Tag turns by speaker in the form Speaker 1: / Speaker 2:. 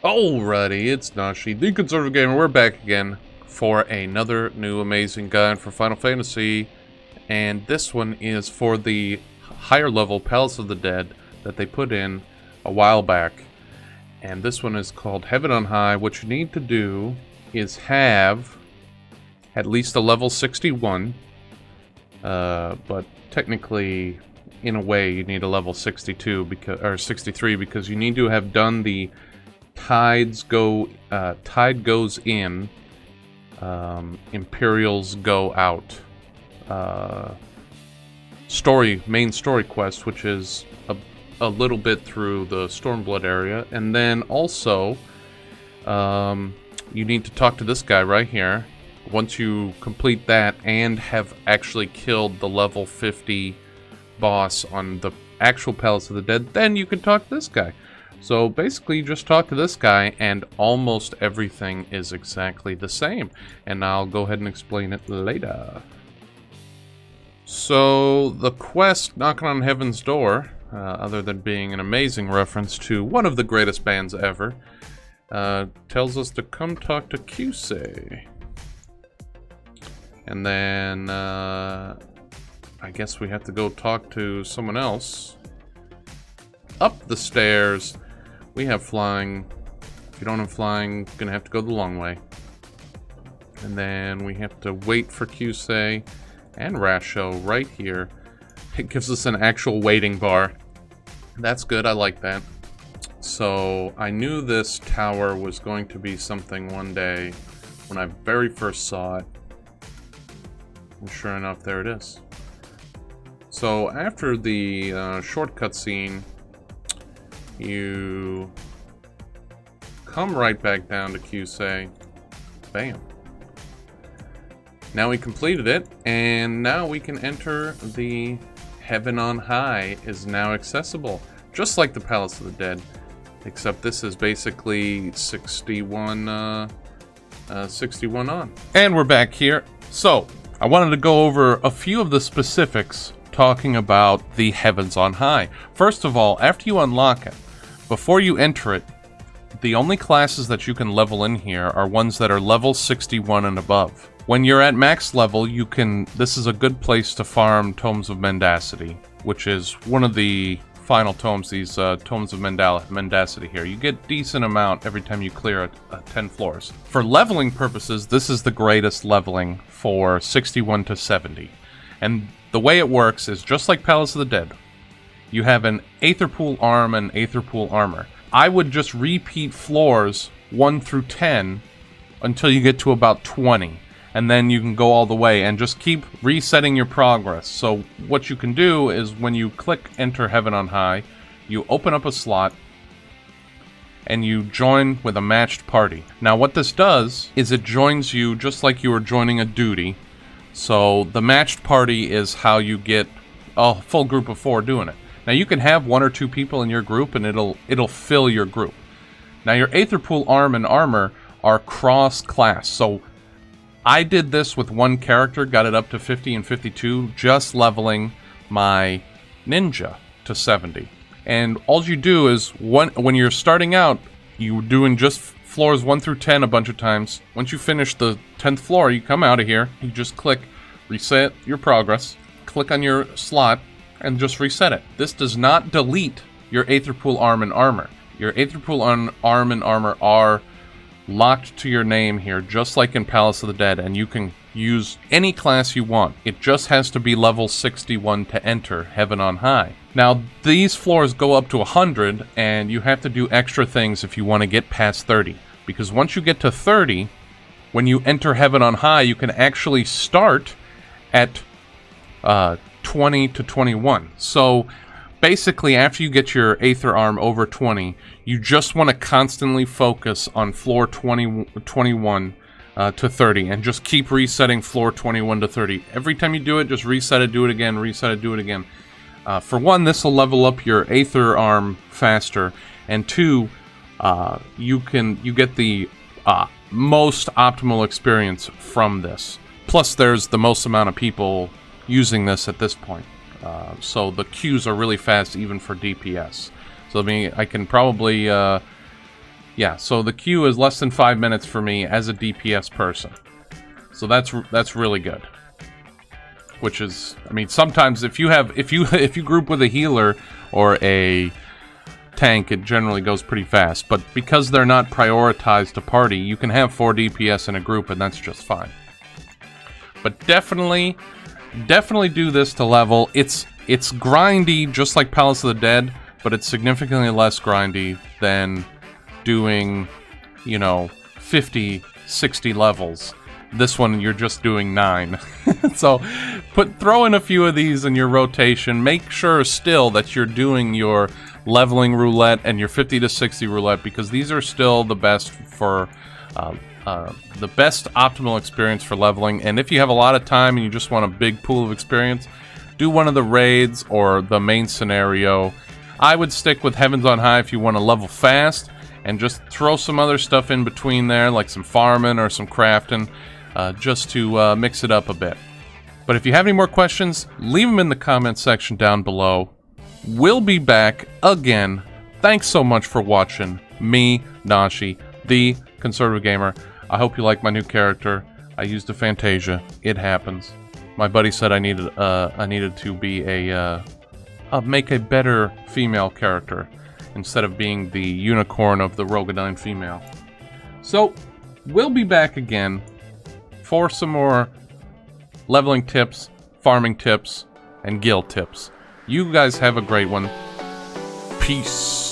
Speaker 1: Alrighty, it's Nashi, the Conservative Gamer. We're back again for another new amazing guide for Final Fantasy. And this one is for the higher level Palace of the Dead that they put in a while back. And this one is called Heaven on High. What you need to do is have at least a level 61. But technically, in a way, you need a level 62 because, or 63 because you need to have done the Tide Goes In, Imperials Go Out main story quest, which is a little bit through the Stormblood area. And then also, you need to talk to this guy right here. Once you complete that and have actually killed the level 50 boss on the actual Palace of the Dead, then you can talk to this guy. So basically, you just talk to this guy, and almost everything is exactly the same. And I'll go ahead and explain it later. So, the quest, Knocking on Heaven's Door, other than being an amazing reference to one of the greatest bands ever, tells us to come talk to QC. And then, I guess we have to go talk to someone else. Up the stairs. We have flying. If you don't have flying, gonna have to go the long way. And then we have to wait for QC and Rasho right here. It gives us an actual waiting bar. That's good, I like that. So, I knew this tower was going to be something one day when I very first saw it. And sure enough, there it is. So, after the shortcut scene, you come right back down to QC. Bam. Now we completed it, and now we can enter the Heaven on High is now accessible. Just like the Palace of the Dead, except this is basically 61 on. And we're back here. So, I wanted to go over a few of the specifics talking about the Heavens on High. First of all, after you unlock it, before you enter it, the only classes that you can level in here are ones that are level 61 and above. When you're at max level, this is a good place to farm Tomes of Mendacity, which is one of the final tomes, these Tomes of Mendacity here. You get decent amount every time you clear 10 floors. For leveling purposes, this is the greatest leveling for 61 to 70. And the way it works is just like Palace of the Dead. You have an Aetherpool Arm and Aetherpool Armor. I would just repeat floors 1 through 10 until you get to about 20. And then you can go all the way and just keep resetting your progress. So what you can do is when you click Enter Heaven on High, you open up a slot and you join with a matched party. Now what this does is it joins you just like you were joining a duty. So the matched party is how you get a full group of 4 doing it. Now you can have 1 or 2 people in your group and it'll fill your group. Now your Aetherpool Arm and Armor are cross-class. So I did this with one character, got it up to 50 and 52, just leveling my ninja to 70. And all you do is, when you're starting out, you're doing just floors 1 through 10 a bunch of times. Once you finish the 10th floor, you come out of here, you just click Reset Your Progress, click on your slot, and just reset it. This does not delete your Aetherpool Arm and Armor. Your Aetherpool Arm and Armor are locked to your name here, just like in Palace of the Dead, and you can use any class you want. It just has to be level 61 to enter Heaven on High. Now, these floors go up to 100, and you have to do extra things if you want to get past 30. Because once you get to 30, when you enter Heaven on High, you can actually start at 20 to 21. So basically, after you get your Aether Arm over 20, you just want to constantly focus on floor 21 to 30, and just keep resetting floor 21 to 30. Every time you do it, just reset it, do it again, reset it, do it again. For one, this will level up your Aether Arm faster, and 2, you get the most optimal experience from this. Plus, there's the most amount of people using this at this point. So the queues are really fast even for DPS. So I mean, I can probably Yeah, so the queue is less than 5 minutes for me as a DPS person. So that's really good. Which is, I mean, sometimes if you group with a healer or a tank, it generally goes pretty fast. But because they're not prioritized to party, you can have 4 DPS in a group, and that's just fine. But definitely do this to level. It's grindy, just like Palace of the Dead, but it's significantly less grindy than doing, you know, 50, 60 levels. This one, you're just doing 9. So, throw in a few of these in your rotation. Make sure still that you're doing your leveling roulette and your 50 to 60 roulette, because these are still the best for the best optimal experience for leveling. And if you have a lot of time and you just want a big pool of experience, do one of the raids or the main scenario. I would stick with Heavens on High if you want to level fast, and just throw some other stuff in between there, like some farming or some crafting, just to mix it up a bit. But if you have any more questions, leave them in the comment section down below. We'll be back again. Thanks so much for watching me, Nashi, the Conservative Gamer. I hope you like my new character. I used a Fantasia. It happens. My buddy said I needed to be make a better female character instead of being the unicorn of the Rogadine female. So, we'll be back again for some more leveling tips, farming tips, and guild tips. You guys have a great one. Peace.